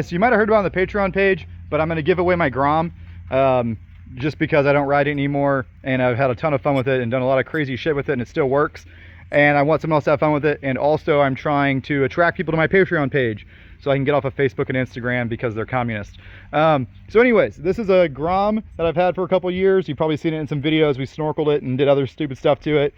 So you might have heard about it on the Patreon page, but I'm going to give away my Grom just because I don't ride it anymore, and I've had a ton of fun with it and done a lot of crazy shit with it, and it still works, and I want someone else to have fun with it. And also I'm trying to attract people to my Patreon page so I can get off of Facebook and Instagram because they're communist. So anyways, this is a Grom that I've had for a couple years. You've probably seen it in some videos. We snorkeled it and did other stupid stuff to it.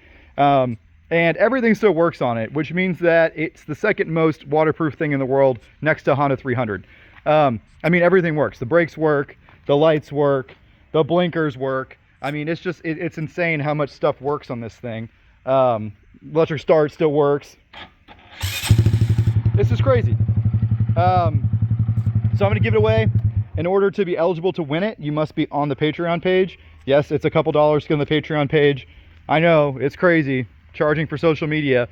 And everything still works on it, which means that it's the second most waterproof thing in the world next to Honda 300. I mean, everything works. The brakes work, the lights work, the blinkers work. I mean, it's just, it's insane how much stuff works on this thing. Electric start still works. This is crazy. So I'm gonna give it away. In order to be eligible to win it, you must be on the Patreon page. Yes, it's a couple dollars to get on the Patreon page. I know, it's crazy. Charging for social media,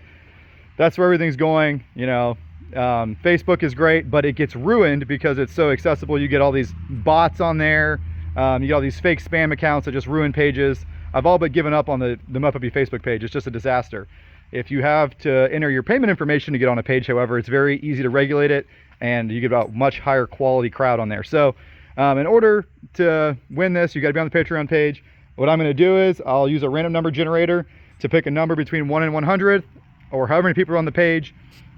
that's where everything's going, you know. Facebook is great, but it gets ruined because it's so accessible. You get all these bots on there, you get all these fake spam accounts that just ruin pages. I've all but given up on the Mud Puppy Facebook page. It's just a disaster. If you have to enter your payment information to get on a page, however, it's very easy to regulate it, and you get a much higher quality crowd on there. So in order to win this, you got to be on the Patreon page. What I'm going to do is I'll use a random number generator to pick a number between 1 and 100, or however many people are on the page.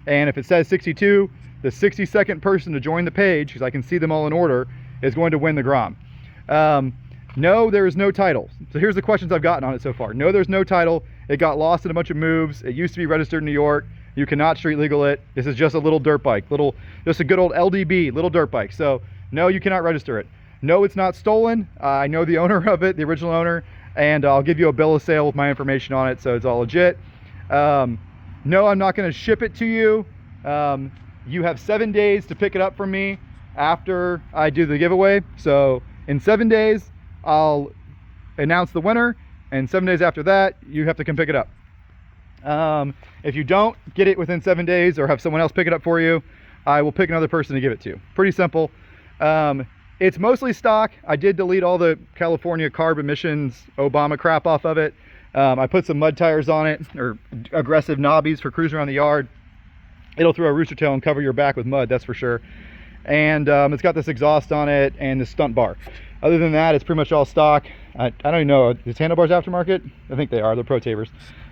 And if it says 62, the 62nd person to join the page, because I can see them all in order, is going to win the Grom. No, there is no title. So here's the questions I've gotten on it so far. No, there's no title. It got lost in a bunch of moves. It used to be registered in New York. You cannot street legal it. This is just a little dirt bike, just a good old LDB, little dirt bike. So no, you cannot register it. No, it's not stolen. I know the owner of it, the original owner, and I'll give you a bill of sale with my information on it, so it's all legit. No, I'm not going to ship it to you. You have 7 days to pick it up from me after I do the giveaway. So in 7 days, I'll announce the winner, and 7 days after that, you have to come pick it up. If you don't get it within 7 days or have someone else pick it up for you, I will pick another person to give it to. Pretty simple. It's mostly stock. I did delete all the California carb emissions Obama crap off of it. I put some mud tires on it, or aggressive knobbies for cruising around the yard. It'll throw a rooster tail and cover your back with mud, that's for sure. And it's got this exhaust on it and this stunt bar. Other than that, it's pretty much all stock. I don't even know, is handlebars aftermarket? I think they are, they're Pro Tabers.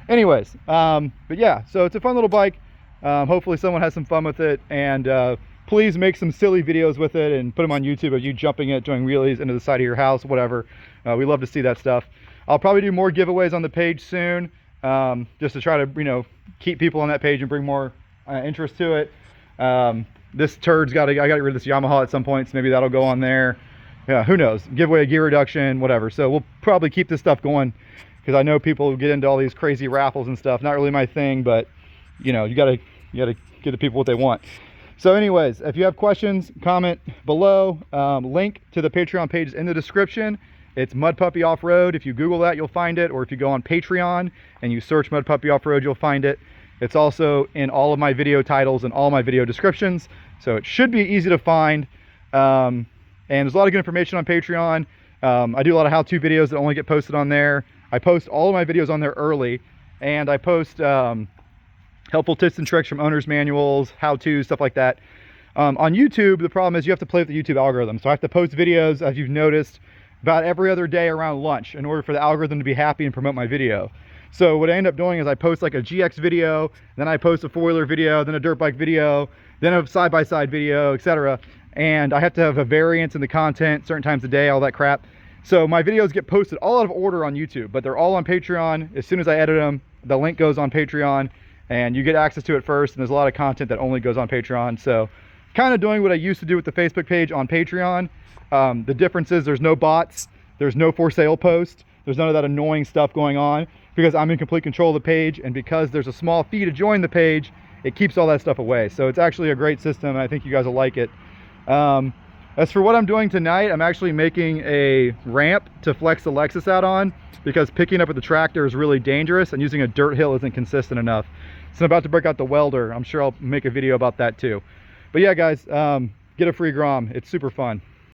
Anyways, but yeah, so it's a fun little bike. Hopefully someone has some fun with it, and please make some silly videos with it and put them on YouTube of you jumping it, doing wheelies into the side of your house, whatever. We love to see that stuff. I'll probably do more giveaways on the page soon, just to try to, you know, keep people on that page and bring more interest to it. This turd's I got to get rid of this Yamaha at some point, so maybe that'll go on there. Yeah, who knows? Give away a gear reduction, whatever. So we'll probably keep this stuff going, because I know people get into all these crazy raffles and stuff. Not really my thing, but you know, you gotta give the people what they want. So anyways, if you have questions, comment below. Link to the Patreon page is in the description. It's Mud Puppy Off-Road. If you Google that, you'll find it. Or if you go on Patreon and you search Mud Puppy Off-Road, you'll find it. It's also in all of my video titles and all my video descriptions. So it should be easy to find. And there's a lot of good information on Patreon. I do a lot of how-to videos that only get posted on there. I post all of my videos on there early. And I post helpful tips and tricks from owner's manuals, how-to, stuff like that. On YouTube, the problem is you have to play with the YouTube algorithm. So I have to post videos, as you've noticed, about every other day around lunch in order for the algorithm to be happy and promote my video. So what I end up doing is I post like a GX video, then I post a four-wheeler video, then a dirt bike video, then a side-by-side video, etc. And I have to have a variance in the content, certain times of day, all that crap. So my videos get posted all out of order on YouTube, but they're all on Patreon. As soon as I edit them, the link goes on Patreon, and you get access to it first, and there's a lot of content that only goes on Patreon. So kind of doing what I used to do with the Facebook page on Patreon. The difference is there's no bots, there's no for sale post, there's none of that annoying stuff going on, because I'm in complete control of the page, and because there's a small fee to join the page, it keeps all that stuff away. So it's actually a great system, and I think you guys will like it. As for what I'm doing tonight, I'm actually making a ramp to flex the Lexus out on, because picking up with the tractor is really dangerous, and using a dirt hill isn't consistent enough. So I'm about to break out the welder. I'm sure I'll make a video about that too. But yeah, guys, get a free Grom. It's super fun.